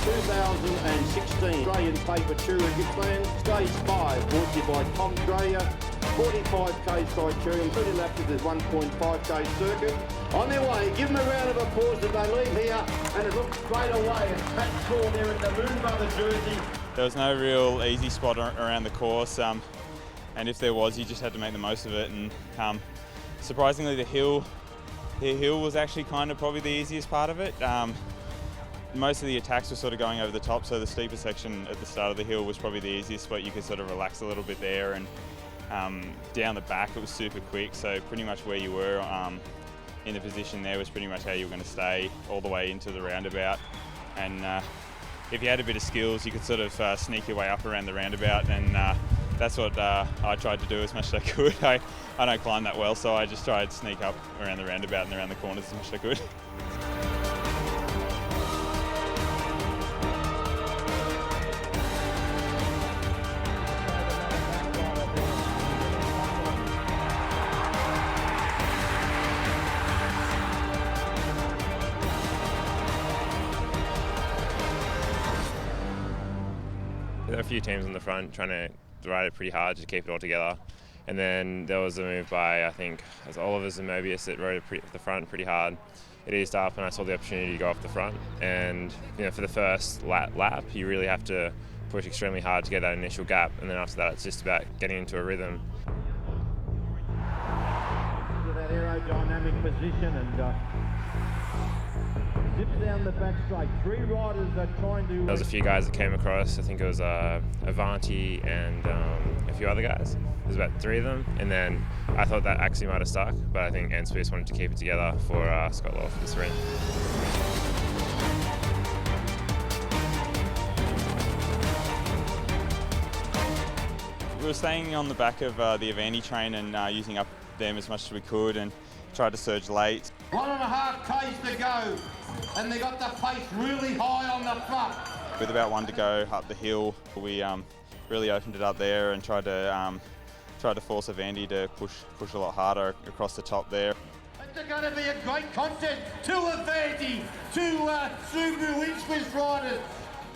2016 Australian Paper Tour of Gippsland, Stage 5, brought to you by Tom Dreyer. 45k criterium, 30 laps of the 1.5k circuit. On their way, give them a round of applause as they leave here, and it looks straight away at Pat Shaw there in the Moon Mother jersey. There was no real easy spot around the course, and if there was, you just had to make the most of it. And surprisingly, the hill was actually kind of probably the easiest part of it. Most of the attacks were sort of going over the top, so the steeper section at the start of the hill was probably the easiest, but you could sort of relax a little bit there. And down the back it was super quick, so pretty much where you were in the position there was pretty much how you were going to stay all the way into the roundabout. And if you had a bit of skills, you could sort of sneak your way up around the roundabout, and that's what I tried to do as much as I could. I don't climb that well, so I just tried to sneak up around the roundabout and around the corners as much as I could. There were a few teams on the front trying to ride it pretty hard to keep it all together. And then there was a move by, I think, it was Oliver's and Mobius that rode the front pretty hard. It eased up and I saw the opportunity to go off the front. And for the first lap, you really have to push extremely hard to get that initial gap. And then after that, it's just about getting into a rhythm. Into that aerodynamic position and zips down the back straight. Three riders are trying to... There was a few guys that came across. I think it was Avanti and a few other guys. There's about three of them, and then I thought that actually might have stuck, but I think NSPS wanted to keep it together for Scott Law for the sprint. We were staying on the back of the Avanti train and using up them as much as we could, and tried to surge late. 1.5 k's to go, and they got the pace really high on the front. With about one to go up the hill, we really opened it up there and tried to force Avanti to push a lot harder across the top there. It's going to be a great contest. Two Avanti, two Subaru Inchwist riders.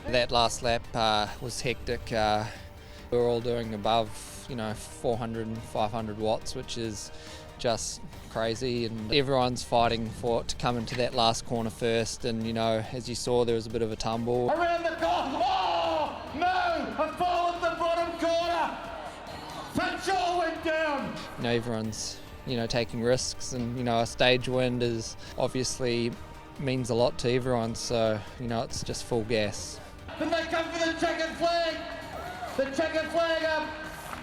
That last lap was hectic. We were all doing above 400 and 500 watts, which is just crazy, and everyone's fighting for it to come into that last corner first. And as you saw, there was a bit of a tumble. Around the corner, oh no, a fall at the bottom corner. Patrol went down. Everyone's taking risks, and a stage wind is obviously means a lot to everyone, so it's just full gas. And they come for the checkered flag up.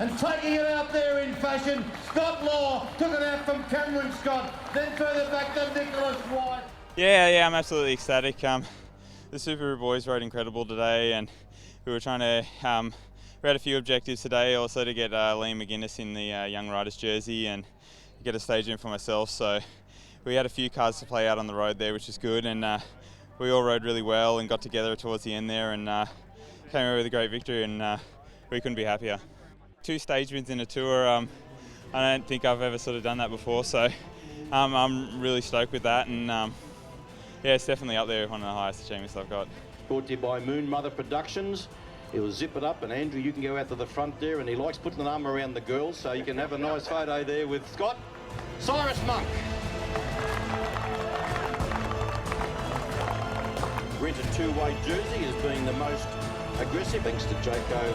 And taking it out there in fashion, Scott Law took it out from Cameron Scott, then further back to Nicholas White. Yeah, I'm absolutely ecstatic. The Subaru boys rode incredible today, and we were trying to, we had a few objectives today, also to get Liam McGuinness in the Young Riders jersey and get a stage in for myself. So we had a few cars to play out on the road there, which is good, and we all rode really well and got together towards the end there and came away with a great victory, and we couldn't be happier. 2 stage wins in a tour, I don't think I've ever sort of done that before, so I'm really stoked with that, and yeah, it's definitely up there, one of the highest achievements I've got. Brought to you by Moon Mother Productions. It will zip it up, and Andrew, you can go out to the front there, and he likes putting an arm around the girls, so you can have a nice photo there with Scott. Cyrus Monk. Rented two-way jersey as being the most aggressive, thanks to Jayco.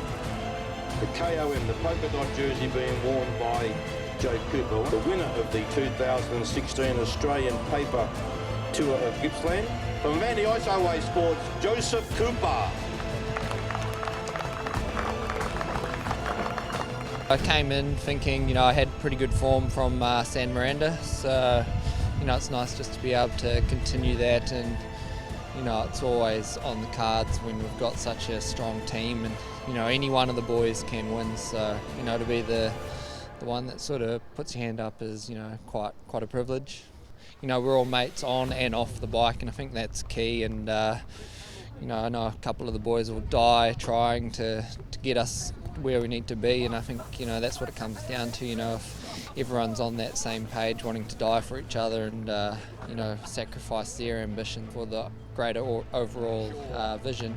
The KOM, the polka dot jersey, being worn by Joe Cooper, the winner of the 2016 Australian Paper Tour of Gippsland. From Vandy Iceway Sports, Joseph Cooper. I came in thinking, I had pretty good form from San Miranda, so it's nice just to be able to continue that, and it's always on the cards when we've got such a strong team, and any one of the boys can win, so to be the one that sort of puts your hand up is quite a privilege. We're all mates on and off the bike, and I think that's key, and I know a couple of the boys will die trying to get us where we need to be, and I think that's what it comes down to. If everyone's on that same page wanting to die for each other, and sacrifice their ambition for the greater overall vision.